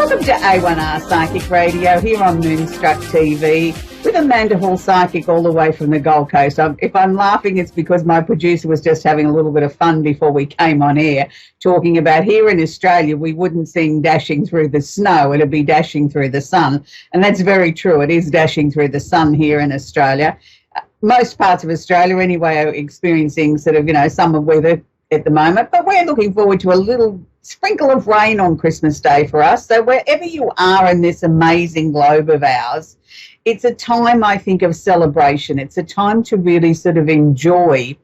Welcome to A1R Psychic Radio here on Moonstruck TV with Amanda Hall Psychic all the way from the Gold Coast. If I'm laughing, it's because my producer was just having a little bit of fun before we came on air, talking about here in Australia we wouldn't sing dashing through the snow, it'd be dashing through the sun. And that's very true, it is dashing through the sun here in Australia. Most parts of Australia anyway are experiencing sort of, summer weather at the moment, but we're looking forward to a little sprinkle of rain on Christmas Day for us. So wherever you are in this amazing globe of ours, it's a time, I think, of celebration. It's a time to really sort of enjoy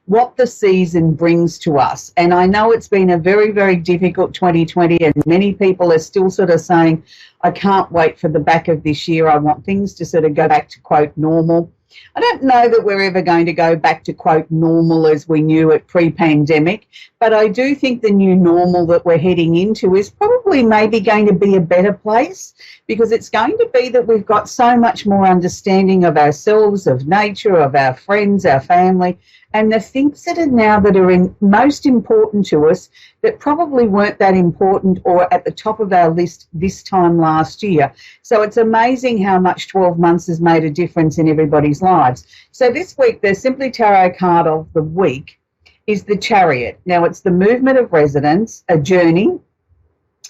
what the season brings to us. And I know it's been a very, very difficult 2020, and many people are still sort of saying, I can't wait for the back of this year. I want things to sort of go back to, quote, normal. I don't know that we're ever going to go back to, quote, normal as we knew it pre-pandemic, but I do think the new normal that we're heading into is probably maybe going to be a better place, because it's going to be that we've got so much more understanding of ourselves, of nature, of our friends, our family, and the things that are most important to us that probably weren't that important or at the top of our list this time last year. So it's amazing how much 12 months has made a difference in everybody's lives. So this week, the Simply Tarot card of the week is the Chariot. Now, it's the movement of resonance, a journey,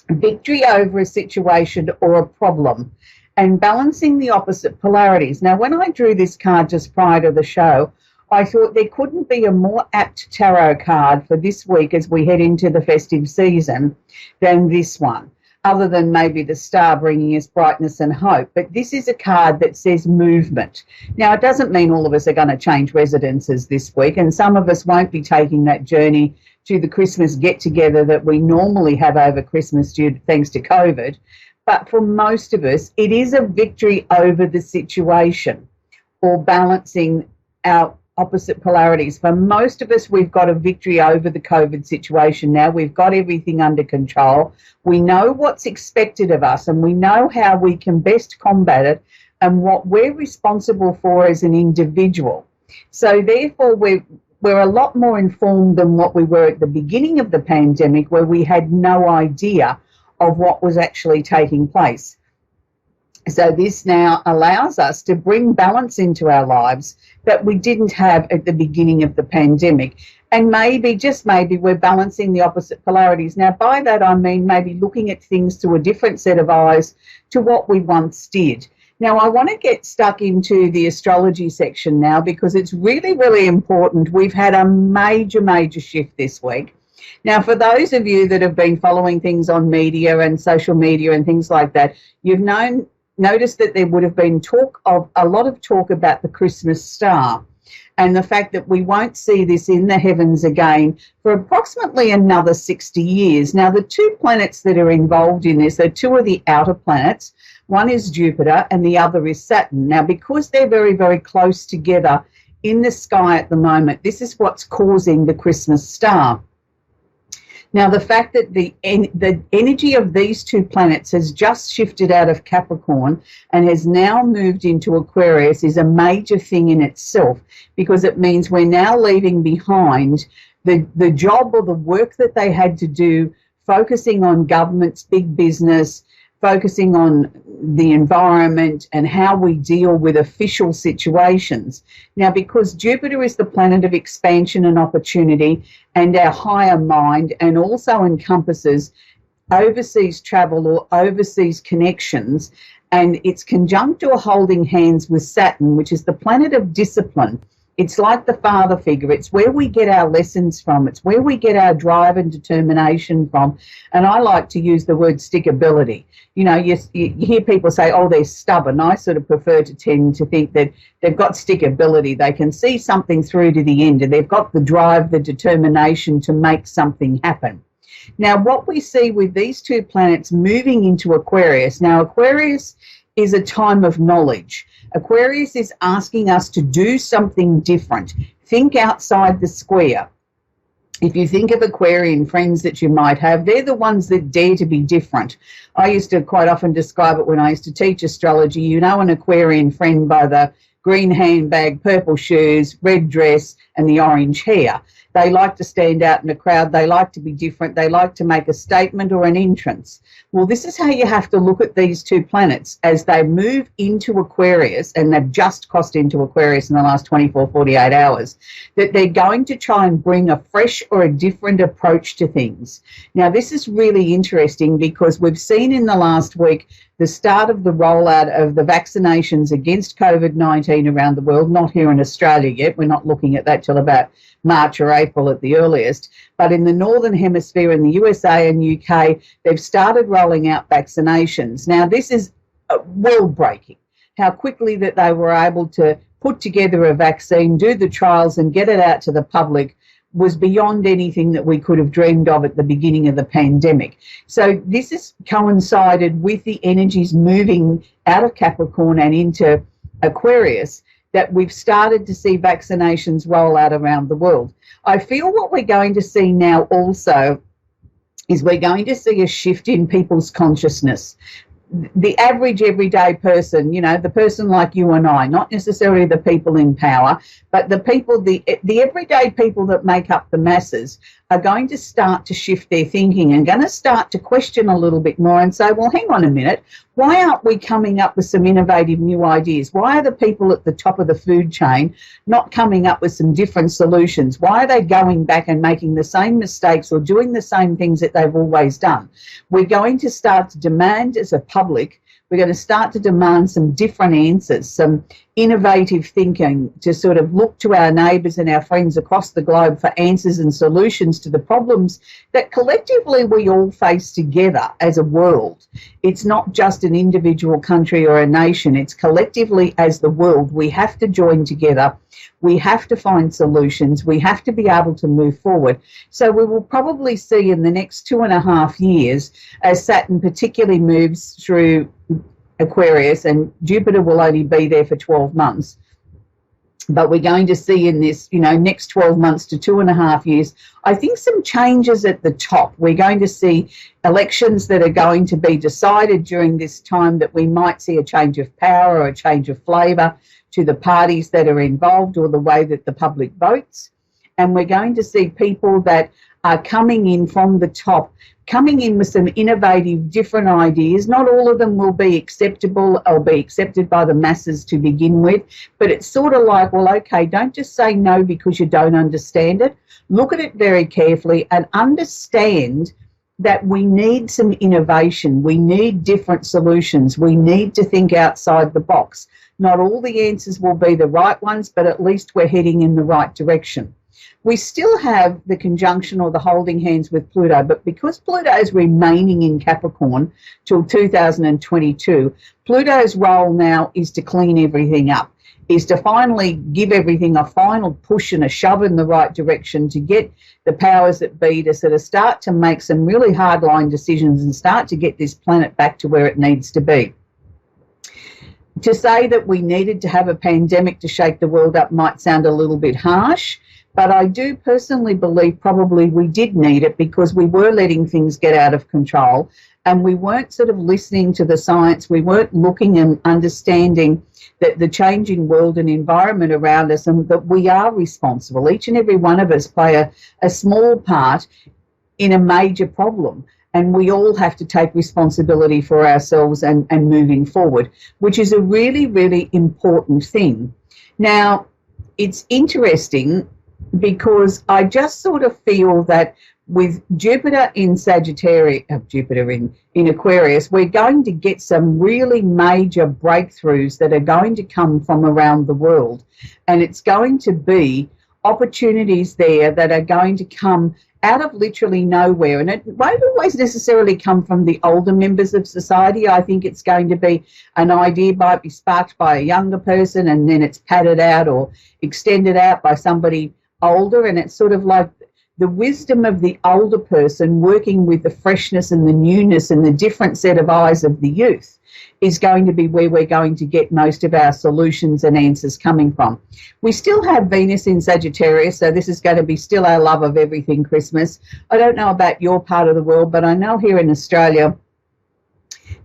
victory over a situation or a problem, and balancing the opposite polarities. Now, when I drew this card just prior to the show, I thought there couldn't be a more apt tarot card for this week as we head into the festive season than this one, other than maybe the star bringing us brightness and hope. But this is a card that says movement. Now, it doesn't mean all of us are going to change residences this week, and some of us won't be taking that journey to the Christmas get-together that we normally have over Christmas thanks to COVID. But for most of us, it is a victory over the situation or balancing our opposite polarities. For most of us, we've got a victory over the COVID situation now. We've got everything under control. We know what's expected of us, and we know how we can best combat it and what we're responsible for as an individual. So therefore, we're a lot more informed than what we were at the beginning of the pandemic, where we had no idea of what was actually taking place. So this now allows us to bring balance into our lives that we didn't have at the beginning of the pandemic. And maybe, just maybe, we're balancing the opposite polarities. Now, by that I mean maybe looking at things through a different set of eyes to what we once did. Now, I want to get stuck into the astrology section now, because it's really, really important. We've had a major, major shift this week. Now, for those of you that have been following things on media and social media and things like that, you've noticed that there would have been a lot of talk about the Christmas star and the fact that we won't see this in the heavens again for approximately another 60 years. Now, the two planets that are involved in this are two of the outer planets. One is Jupiter and the other is Saturn. Now, because they're very, very close together in the sky at the moment, this is what's causing the Christmas star. Now, the fact that the energy of these two planets has just shifted out of Capricorn and has now moved into Aquarius is a major thing in itself, because it means we're now leaving behind the job or the work that they had to do, focusing on governments, big business, focusing on the environment and how we deal with official situations. Now, because Jupiter is the planet of expansion and opportunity and our higher mind, and also encompasses overseas travel or overseas connections, and it's conjunct or holding hands with Saturn, which is the planet of discipline. It's like the father figure. It's where we get our lessons from. It's where we get our drive and determination from. And I like to use the word stickability. You hear people say, oh, they're stubborn. I sort of prefer to tend to think that they've got stickability. They can see something through to the end, and they've got the drive, the determination to make something happen. Now, what we see with these two planets moving into Aquarius, now Aquarius is a time of knowledge. Aquarius is asking us to do something different. Think outside the square. If you think of Aquarian friends that you might have, they're the ones that dare to be different. I used to quite often describe it when I used to teach astrology. You know an Aquarian friend by the green handbag, purple shoes, red dress, and the orange hair. They like to stand out in a crowd. They like to be different. They like to make a statement or an entrance. Well, this is how you have to look at these two planets as they move into Aquarius, and they've just crossed into Aquarius in the last 24, 48 hours, that they're going to try and bring a fresh or a different approach to things. Now, this is really interesting because we've seen in the last week the start of the rollout of the vaccinations against COVID-19 around the world, not here in Australia yet. We're not looking at that till about March or April at the earliest. But in the Northern Hemisphere, in the USA and UK, they've started rolling out vaccinations. Now, this is world-breaking, how quickly that they were able to put together a vaccine, do the trials and get it out to the public was beyond anything that we could have dreamed of at the beginning of the pandemic. So this has coincided with the energies moving out of Capricorn and into Aquarius, that we've started to see vaccinations roll out around the world. I feel what we're going to see now also is we're going to see a shift in people's consciousness. The average everyday person, you know, the person like you and I, not necessarily the people in power, but the people, the everyday people that make up the masses are going to start to shift their thinking and going to start to question a little bit more and say, well, hang on a minute, why aren't we coming up with some innovative new ideas? Why are the people at the top of the food chain not coming up with some different solutions? Why are they going back and making the same mistakes or doing the same things that they've always done? We're going to start to demand as a public, we're going to start to demand some different answers, some innovative thinking, to sort of look to our neighbours and our friends across the globe for answers and solutions to the problems that collectively we all face together as a world. It's not just an individual country or a nation, it's collectively as the world. We have to join together. We have to find solutions. We have to be able to move forward. So we will probably see in the next 2.5 years, as Saturn particularly moves through Aquarius, and Jupiter will only be there for 12 months. But we're going to see in this, you know, next 12 months to 2.5 years, I think some changes at the top. We're going to see elections that are going to be decided during this time, that we might see a change of power or a change of flavour to the parties that are involved or the way that the public votes. And we're going to see people that are coming in from the top, coming in with some innovative, different ideas. Not all of them will be acceptable or be accepted by the masses to begin with, but it's sort of like, well, okay, don't just say no because you don't understand it. Look at it very carefully and understand that we need some innovation. We need different solutions. We need to think outside the box. Not all the answers will be the right ones, but at least we're heading in the right direction. We still have the conjunction or the holding hands with Pluto, but because Pluto is remaining in Capricorn till 2022, Pluto's role now is to clean everything up, is to finally give everything a final push and a shove in the right direction, to get the powers that be to sort of start to make some really hardline decisions and start to get this planet back to where it needs to be. To say that we needed to have a pandemic to shake the world up might sound a little bit harsh, but I do personally believe probably we did need it, because we were letting things get out of control and we weren't sort of listening to the science. We weren't looking and understanding that the changing world and environment around us, and that we are responsible. Each and every one of us play a small part in a major problem. And we all have to take responsibility for ourselves and moving forward, which is a really, really important thing. Now, it's interesting because I just sort of feel that with Jupiter in Sagittarius, Jupiter in Aquarius, we're going to get some really major breakthroughs that are going to come from around the world. And it's going to be opportunities there that are going to come out of literally nowhere. And it won't always necessarily come from the older members of society. I think it's going to be an idea might be sparked by a younger person, and then it's padded out or extended out by somebody older. And it's sort of like the wisdom of the older person working with the freshness and the newness and the different set of eyes of the youth is going to be where we're going to get most of our solutions and answers coming from. We still have Venus in Sagittarius, so this is going to be still our love of everything Christmas. I don't know about your part of the world, but I know here in Australia,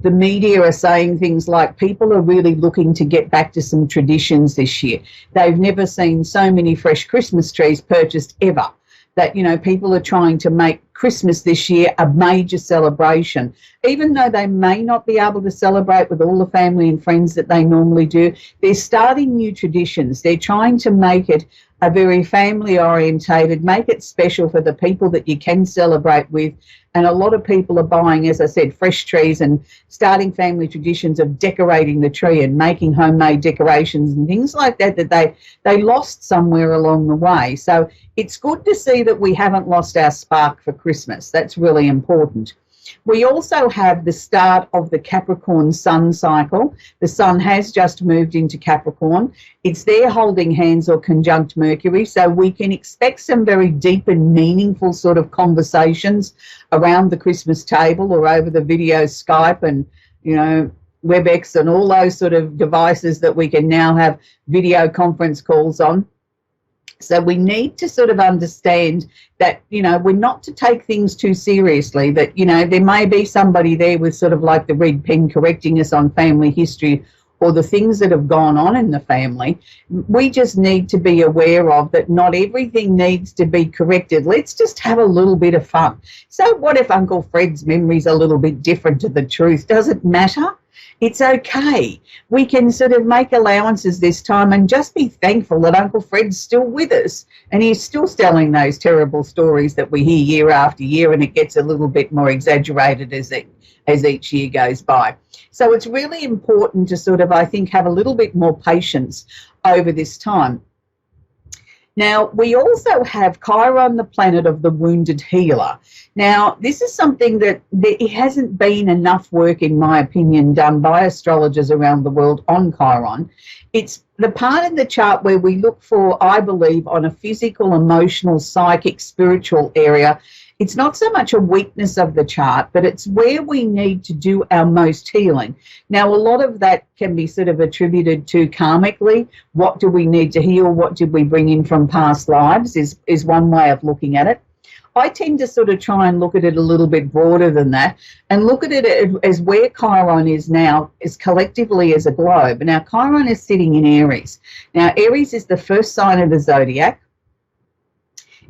the media are saying things like people are really looking to get back to some traditions this year. They've never seen so many fresh Christmas trees purchased ever. That, you know, people are trying to make Christmas this year a major celebration. Even though they may not be able to celebrate with all the family and friends that they normally do, they're starting new traditions. They're trying to make it a very family orientated, make it special for the people that you can celebrate with. And a lot of people are buying, as I said, fresh trees and starting family traditions of decorating the tree and making homemade decorations and things like that they lost somewhere along the way. So it's good to see that we haven't lost our spark for Christmas. That's really important. We also have the start of the Capricorn sun cycle. The sun has just moved into Capricorn. It's there holding hands or conjunct Mercury, so we can expect some very deep and meaningful sort of conversations around the Christmas table or over the video Skype and, you know, WebEx and all those sort of devices that we can now have video conference calls on. So we need to sort of understand that, you know, we're not to take things too seriously, that, you know, there may be somebody there with sort of like the red pen correcting us on family history or the things that have gone on in the family. We just need to be aware of that not everything needs to be corrected. Let's just have a little bit of fun. So what if Uncle Fred's memory's a little bit different to the truth? Does it matter? It's okay. We can sort of make allowances this time and just be thankful that Uncle Fred's still with us and he's still telling those terrible stories that we hear year after year, and it gets a little bit more exaggerated as each year goes by. So it's really important to sort of, I think, have a little bit more patience over this time. Now, we also have Chiron, the planet of the wounded healer. Now, this is something that it hasn't been enough work, in my opinion, done by astrologers around the world on Chiron. It's the part in the chart where we look for, I believe, on a physical, emotional, psychic, spiritual area. It's not so much a weakness of the chart, but it's where we need to do our most healing. Now, a lot of that can be sort of attributed to karmically. What do we need to heal? What did we bring in from past lives is one way of looking at it. I tend to sort of try and look at it a little bit broader than that and look at it as where Chiron is now, is collectively as a globe. Now, Chiron is sitting in Aries. Now, Aries is the first sign of the zodiac.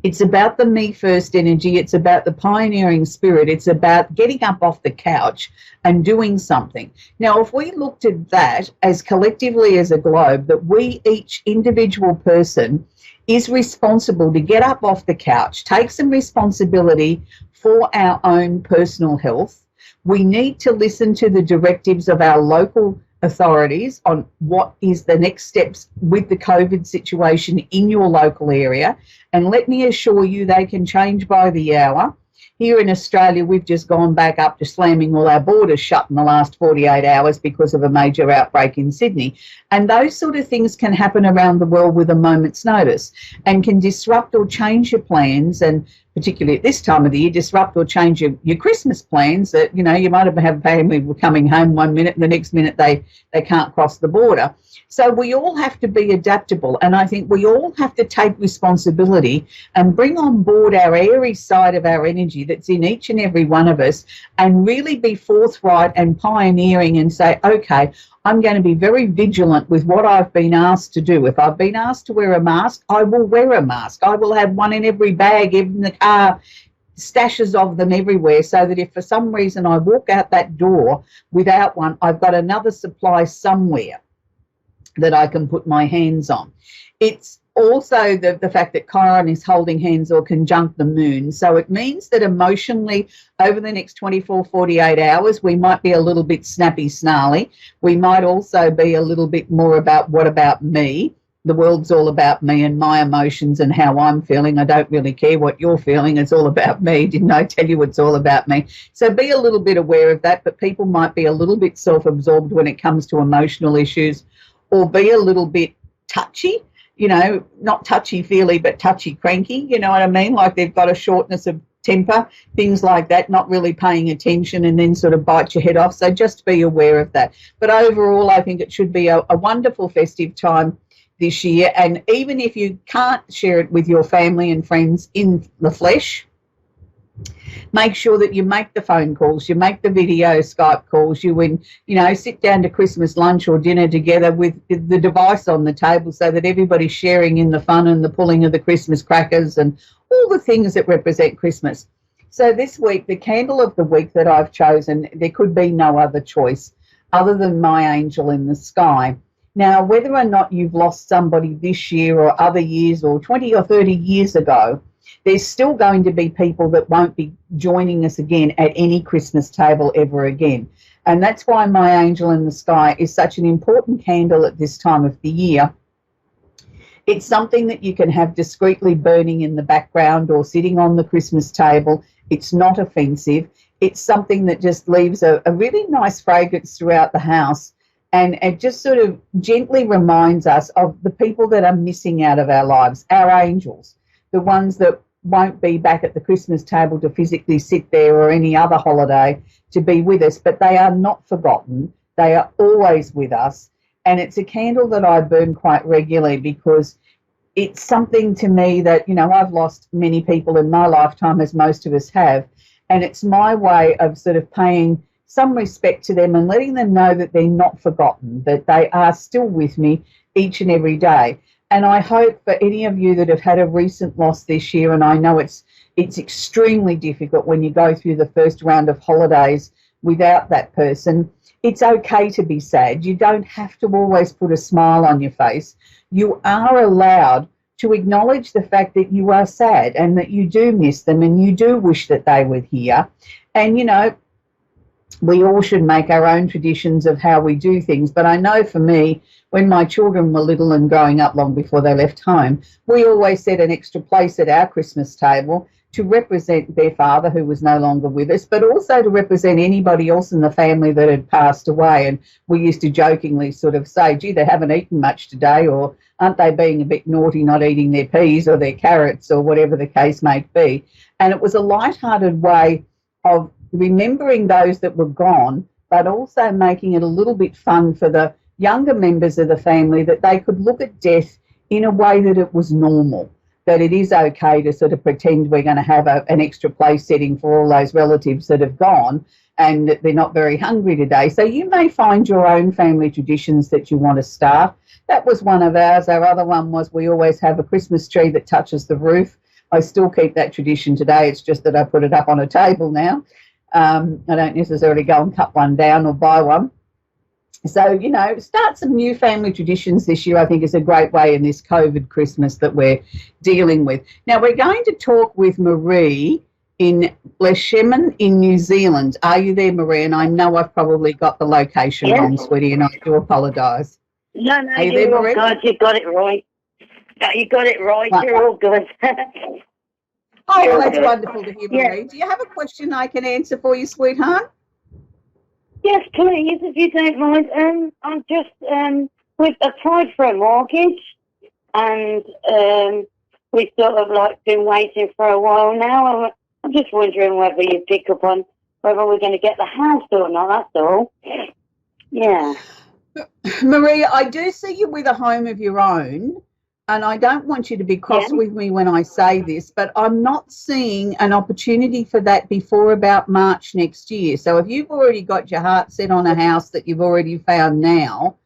It's about the me first energy. It's about the pioneering spirit. It's about getting up off the couch and doing something. Now, if we looked at that as collectively as a globe, that we, each individual person, is responsible to get up off the couch, take some responsibility for our own personal health. We need to listen to the directives of our local authorities on what is the next steps with the COVID situation in your local area. And let me assure you, they can change by the hour. Here in Australia, we've just gone back up to slamming all our borders shut in the last 48 hours because of a major outbreak in Sydney. And those sort of things can happen around the world with a moment's notice and can disrupt or change your plans, and particularly at this time of the year, disrupt or change your Christmas plans. That, you know, you might have family coming home one minute and the next minute they can't cross the border. So we all have to be adaptable, and I think we all have to take responsibility and bring on board our Aries side of our energy that's in each and every one of us, and really be forthright and pioneering and say, okay, I'm going to be very vigilant with what I've been asked to do. If I've been asked to wear a mask, I will wear a mask. I will have one in every bag, in the car, stashes of them everywhere, so that if for some reason I walk out that door without one, I've got another supply somewhere that I can put my hands on. It's also the fact that Chiron is holding hands or conjunct the moon. So it means that emotionally, over the next 24, 48 hours, we might be a little bit snappy, snarly. We might also be a little bit more about what about me. The world's all about me and my emotions and how I'm feeling. I don't really care what you're feeling. It's all about me. Didn't I tell you it's all about me? So be a little bit aware of that, but people might be a little bit self-absorbed when it comes to emotional issues, or be a little bit touchy, you know, not touchy-feely, but touchy-cranky, you know what I mean? Like they've got a shortness of temper, things like that, not really paying attention, and then sort of bite your head off. So just be aware of that. But overall, I think it should be a wonderful festive time this year. And even if you can't share it with your family and friends in the flesh, Make sure that you make the phone calls, you make the video Skype calls, sit down to Christmas lunch or dinner together with the device on the table so that everybody's sharing in the fun and the pulling of the Christmas crackers and all the things that represent Christmas. So this week, the candle of the week that I've chosen, there could be no other choice other than My Angel in the Sky. Now, whether or not you've lost somebody this year or other years or 20 or 30 years ago, there's still going to be people that won't be joining us again at any Christmas table ever again. And that's why My Angel in the Sky is such an important candle at this time of the year. It's something that you can have discreetly burning in the background or sitting on the Christmas table. It's not offensive. It's something that just leaves a really nice fragrance throughout the house. And it just sort of gently reminds us of the people that are missing out of our lives, our angels, the ones that won't be back at the Christmas table to physically sit there or any other holiday to be with us, but they are not forgotten. They are always with us. And it's a candle that I burn quite regularly because it's something to me that, I've lost many people in my lifetime, as most of us have. And it's my way of sort of paying some respect to them and letting them know that they're not forgotten, that they are still with me each and every day. And I hope for any of you that have had a recent loss this year, and I know it's extremely difficult when you go through the first round of holidays without that person, it's okay to be sad. You don't have to always put a smile on your face. You are allowed to acknowledge the fact that you are sad and that you do miss them and you do wish that they were here. And, we all should make our own traditions of how we do things. But I know for me, when my children were little and growing up long before they left home, we always set an extra place at our Christmas table to represent their father, who was no longer with us, but also to represent anybody else in the family that had passed away. And we used to jokingly sort of say, gee, they haven't eaten much today, or aren't they being a bit naughty not eating their peas or their carrots or whatever the case may be. And it was a lighthearted way of remembering those that were gone, but also making it a little bit fun for the younger members of the family, that they could look at death in a way that it was normal, that it is okay to sort of pretend we're going to have an extra place setting for all those relatives that have gone and that they're not very hungry today. So you may find your own family traditions that you want to start. That was one of ours. Our other one was we always have a Christmas tree that touches the roof. I still keep that tradition today. It's just that I put it up on a table now. I don't necessarily go and cut one down or buy one. So, start some new family traditions this year, I think, is a great way in this COVID Christmas that we're dealing with. Now, we're going to talk with Marie in Leshemen in New Zealand. Are you there, Marie? And I know I've probably got the location wrong, sweetie, and I do apologise. No, you're all good. You got it right. You got it right. You're all good. Oh, well, that's wonderful to hear, Marie. Do you have a question I can answer for you, sweetheart? Yes, please, if you don't mind. I'm just we've applied for a mortgage, and we've sort of been waiting for a while now. I'm just wondering whether you pick up on whether we're going to get the house or not. That's all. Yeah. Maria, I do see you with a home of your own. And I don't want you to be cross with me when I say this, but I'm not seeing an opportunity for that before about March next year. So if you've already got your heart set on a house that you've already found now,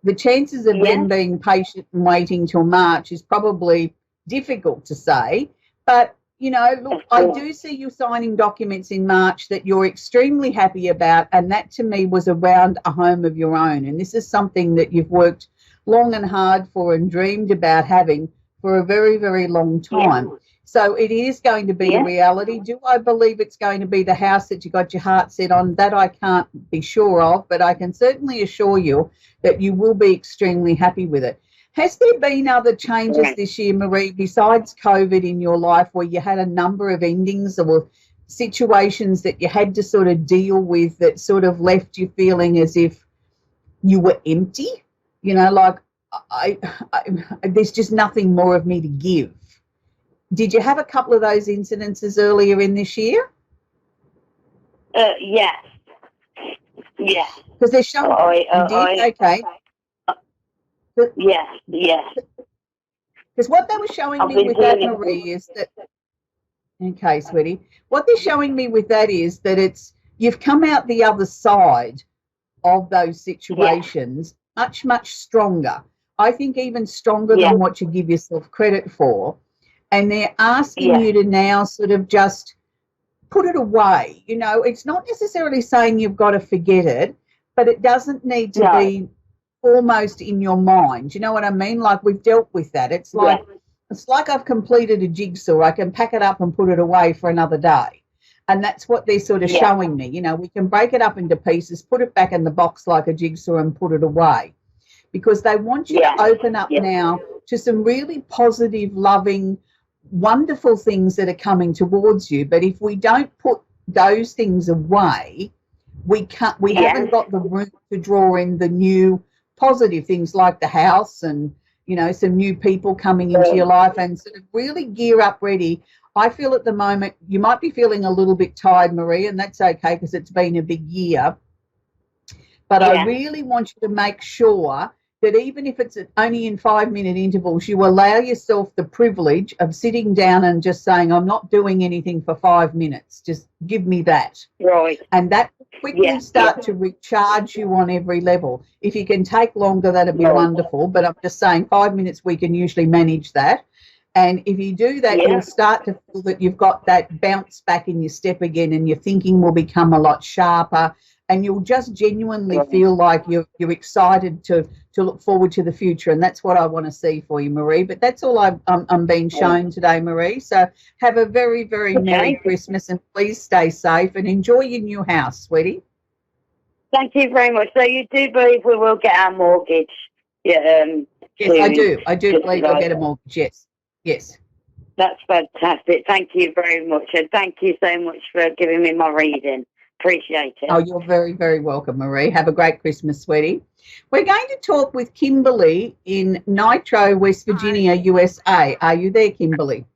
the chances of them being patient and waiting till March is probably difficult to say. But, look, I do see you signing documents in March that you're extremely happy about, and that to me was around a home of your own. And this is something that you've worked long and hard for and dreamed about having for a very, very long time. Yeah. So it is going to be a reality. Do I believe it's going to be the house that you got your heart set on? That I can't be sure of, but I can certainly assure you that you will be extremely happy with it. Has there been other changes this year, Marie, besides COVID in your life where you had a number of endings or situations that you had to sort of deal with that sort of left you feeling as if you were empty? There's just nothing more of me to give. Did you have a couple of those incidences earlier in this year? Yes. Yeah. Because they're showing. Okay. Yes. Because what they were showing me with that, Marie, is that Okay, sweetie. What they're showing me with that is that you've come out the other side of those Yeah, situations much, much stronger. I think even stronger yeah, than what you give yourself credit for. And they're asking yeah, you to now sort of just put it away. It's not necessarily saying you've got to forget it, but it doesn't need to no, be almost in your mind. You know what I mean? Like we've dealt with that. yeah, It's like I've completed a jigsaw. I can pack it up and put it away for another day. And that's what they're sort of yeah, showing me. We can break it up into pieces, put it back in the box like a jigsaw and put it away. Because they want you yeah, to open up yeah, now to some really positive, loving, wonderful things that are coming towards you. But if we don't put those things away, we yeah, haven't got the room to draw in the new positive things like the house and some new people coming into your life and sort of really gear up ready. I feel at the moment you might be feeling a little bit tired, Marie, and that's okay because it's been a big year. But I yeah, really want you to make sure that even if it's only in 5-minute intervals, you allow yourself the privilege of sitting down and just saying, I'm not doing anything for 5 minutes. Just give me that. right, And that will yeah, quickly yeah, start to recharge you on every level. If you can take longer, that'd be right, wonderful. But I'm just saying 5 minutes, we can usually manage that. And if you do that, yeah, you'll start to feel that you've got that bounce back in your step again, and your thinking will become a lot sharper. And you'll just genuinely right, feel like you're excited to look forward to the future. And that's what I want to see for you, Marie. But that's all I'm being right. shown today, Marie. So have a very, very Merry Okay. Christmas, and please stay safe and enjoy your new house, sweetie. Thank you very much. So you do believe we will get our mortgage, yeah, Yes, I soon? do. I do Just believe you'll like get a mortgage. Yes. Yes. that's fantastic. Thank you very much, and thank you so much for giving me my reading. Appreciate Oh, it. you're very, very welcome, Marie. Have a great Christmas, sweetie. We're going to talk with Kimberly in Nitro, West Virginia, USA. Are you there, Kimberly?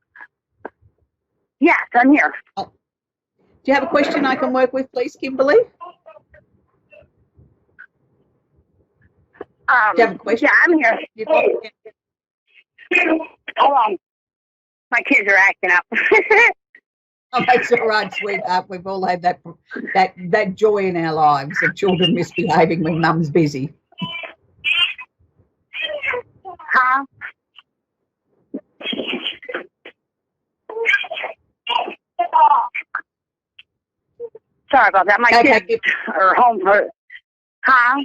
Yes, I'm here. Oh, do you have a question I can work with, please, Kimberly? Do you have a Yeah, question? I'm here. Hold on, my kids are acting up. Oh, that's all right, sweetheart. We've all had that joy in our lives of children misbehaving when mum's busy. Huh? Sorry about that. My Okay, kids are home for. Huh?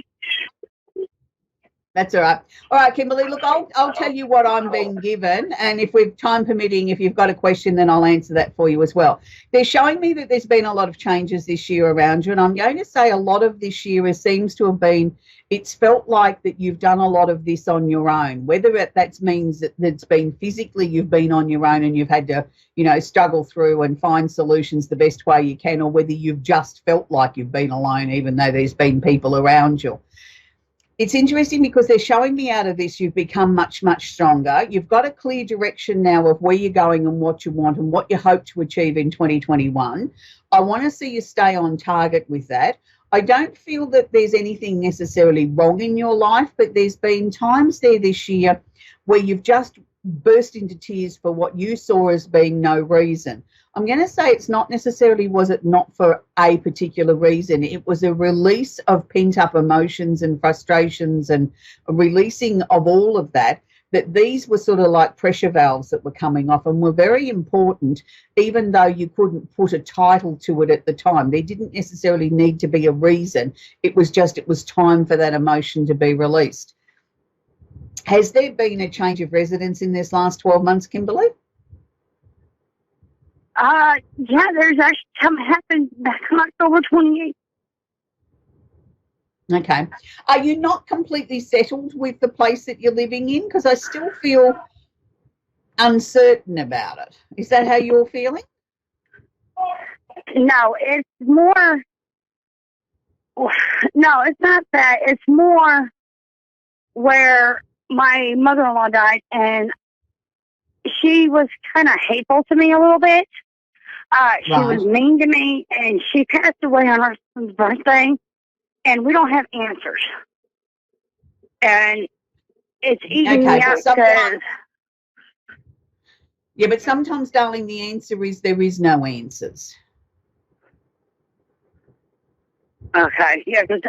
that's all right. All right, Kimberly, look, I'll tell you what I'm being given, and if we've time permitting, if you've got a question, then I'll answer that for you as well. They're showing me that there's been a lot of changes this year around you, and I'm going to say a lot of this year seems to have been, it's felt like that you've done a lot of this on your own, whether that means that it's been physically you've been on your own and you've had to, struggle through and find solutions the best way you can, or whether you've just felt like you've been alone, even though there's been people around you. It's interesting because they're showing me out of this you've become much, much stronger. You've got a clear direction now of where you're going and what you want and what you hope to achieve in 2021. I want to see you stay on target with that. I don't feel that there's anything necessarily wrong in your life, but there's been times there this year where you've just burst into tears for what you saw as being no reason. I'm going to say it's not necessarily, was it not for a particular reason? It was a release of pent up emotions and frustrations and a releasing of all of that, that these were sort of like pressure valves that were coming off and were very important, even though you couldn't put a title to it at the time. There didn't necessarily need to be a reason. It was time for that emotion to be released. Has there been a change of residence in this last 12 months, Kimberly? Yeah, there's actually something happened back on October 28th. Okay. Are you not completely settled with the place that you're living in? Because I still feel uncertain about it. Is that how you're feeling? No, it's more. No, it's not that. It's more where my mother-in-law died, and she was kind of hateful to me a little bit. She Right. was mean to me, and she passed away on her son's birthday, and we don't have answers. And it's eating Okay, me but up because. Yeah, but sometimes, darling, the answer is there is no answers. Okay, yeah, because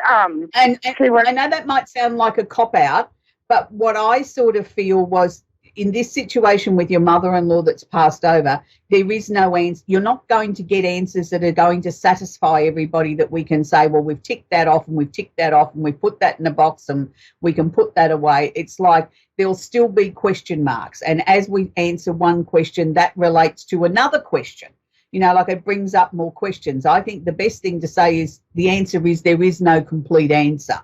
And I know that might sound like a cop-out, but what I sort of feel was in this situation with your mother-in-law that's passed over, there is no answer. You're not going to get answers that are going to satisfy everybody that we can say, well, we've ticked that off and we've ticked that off and we've put that in a box and we can put that away. It's like there'll still be question marks. And as we answer one question, that relates to another question. You know, like it brings up more questions. I think the best thing to say is the answer is there is no complete answer.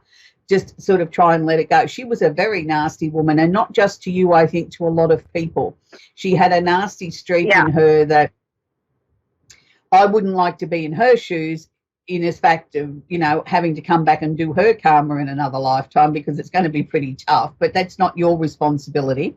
Just sort of try and let it go. She was a very nasty woman, and not just to you, I think to a lot of people. She had a nasty streak in her that I wouldn't like to be in her shoes in as fact of, you know, having to come back and do her karma in another lifetime, because it's going to be pretty tough, but that's not your responsibility.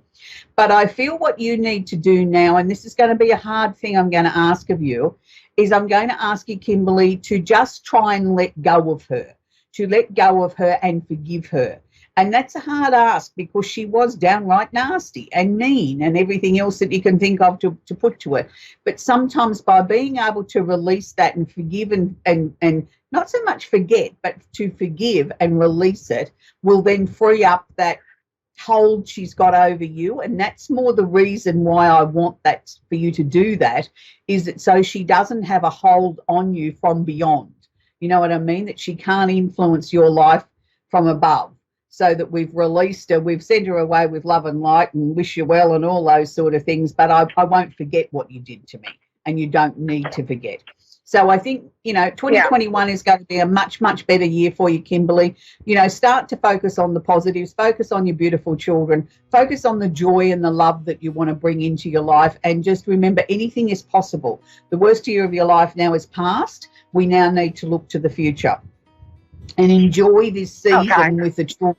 But I feel what you need to do now, and this is going to be a hard thing I'm going to ask of you, is I'm going to ask you, Kimberly, to just try and let go of her, to let go of her and forgive her. And that's a hard ask because she was downright nasty and mean and everything else that you can think of to put to it. But sometimes by being able to release that and forgive and not so much forget, but to forgive and release it will then free up that hold she's got over you. And that's more the reason why I want that for you to do that, is that so she doesn't have a hold on you from beyond. You know what I mean? That she can't influence your life from above. So that we've released her, we've sent her away with love and light and wish you well and all those sort of things. But I won't forget what you did to me, and you don't need to forget. So I think, you know, 2021 is going to be a much, much better year for you, Kimberly. You know, start to focus on the positives, focus on your beautiful children, focus on the joy and the love that you want to bring into your life. And just remember, anything is possible. The worst year of your life now is past. We now need to look to the future and enjoy this season with the children.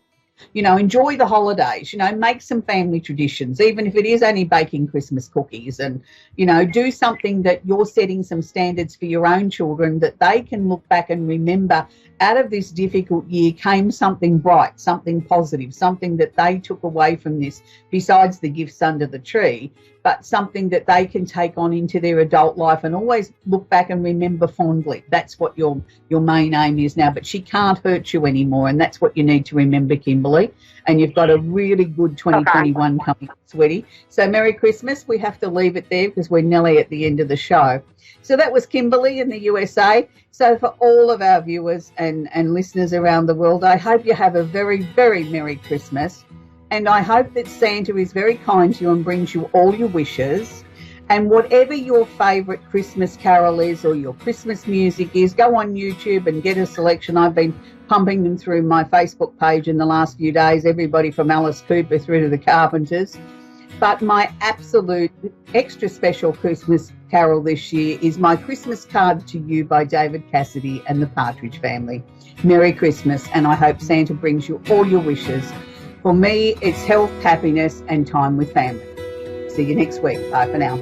You know, enjoy the holidays, you know, make some family traditions, even if it is only baking Christmas cookies, and, you know, do something that you're setting some standards for your own children that they can look back and remember out of this difficult year came something bright, something positive, something that they took away from this besides the gifts under the tree, but something that they can take on into their adult life and always look back and remember fondly. That's what your main aim is now. But she can't hurt you anymore, and that's what you need to remember, Kimberly. And you've got a really good 2021 coming, sweetie. So Merry Christmas. We have to leave it there because we're nearly at the end of the show. So that was Kimberly in the USA. So for all of our viewers and listeners around the world, I hope you have a very, very Merry Christmas. And I hope that Santa is very kind to you and brings you all your wishes. And whatever your favourite Christmas carol is or your Christmas music is, go on YouTube and get a selection. I've been pumping them through my Facebook page in the last few days, everybody from Alice Cooper through to the Carpenters. But my absolute extra special Christmas carol this year is My Christmas Card to You by David Cassidy and the Partridge Family. Merry Christmas, and I hope Santa brings you all your wishes. For me, it's health, happiness, and time with family. See you next week. Bye for now.